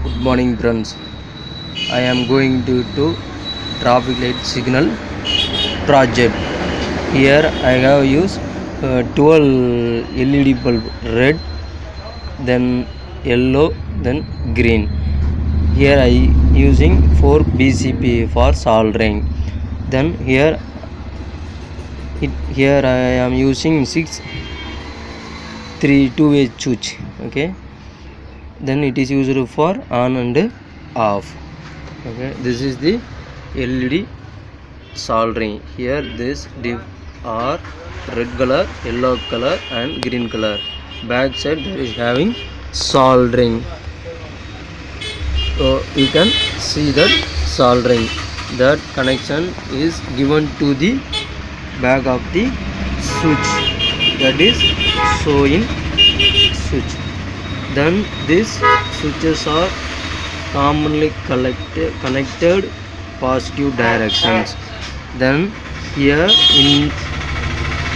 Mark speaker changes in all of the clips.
Speaker 1: Good morning friends. I am going to traffic light signal project. Here I have used 12 LED bulb, red, then yellow, then green. Here I using 4 BCP for soldering. Then here I am using 6 3 two-way switch. Okay. Then it is used for on and off. Okay, this is the LED soldering. Here this div are red color, yellow color and green color. Back side there is having soldering. So you can see that soldering. That connection is given to the back of the switch. That is showing switch. Then these switches are commonly connected positive directions. Then here in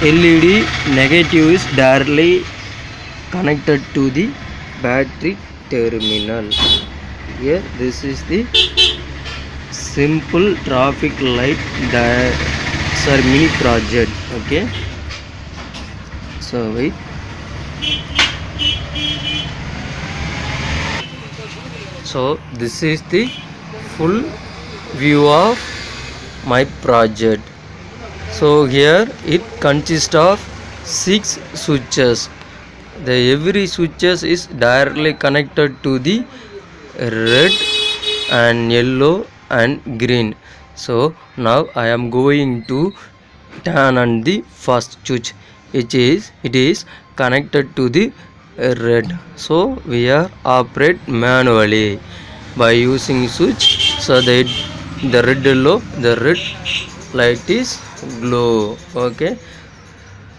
Speaker 1: LED negative is directly connected to the battery terminal. Here this is the simple traffic light mini project. Okay, so wait. So this is the full view of my project. So here it consists of 6 switches. The every switches is directly connected to the red and yellow and green. So now I am going to turn on the first switch. It is connected to the red. So we are operate manually by using switch, so that the red light is glow. Okay,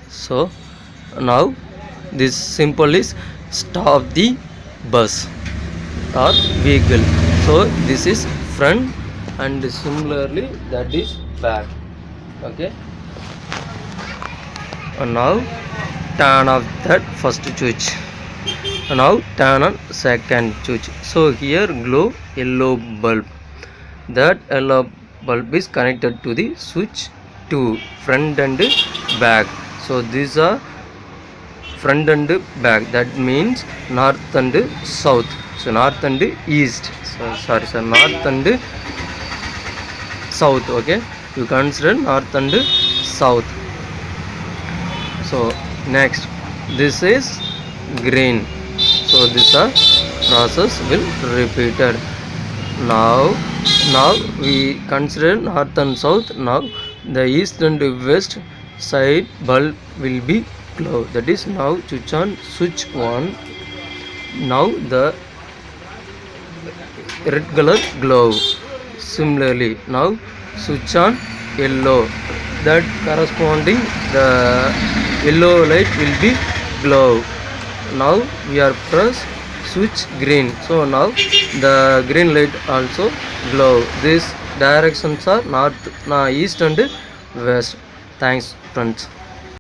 Speaker 1: so now this simple is stop the bus or vehicle. So this is front and similarly that is back. Okay, and now turn off that first switch. Now turn on second switch. So here glow yellow bulb. That yellow bulb is connected to the switch 2, front and back. So these are front and back. That means north and south. So north and east. So north and south. Okay, you consider north and south. So next, this is green. So this process will repeated. Now we consider north and south. Now the east and west side bulb will be glow. That is now switch on switch 1. Now the red color glow. Similarly now switch on yellow. That corresponding the yellow light will be glow. Now we are press switch green. So now the green light also glow. These directions are north, east and west. Thanks friends.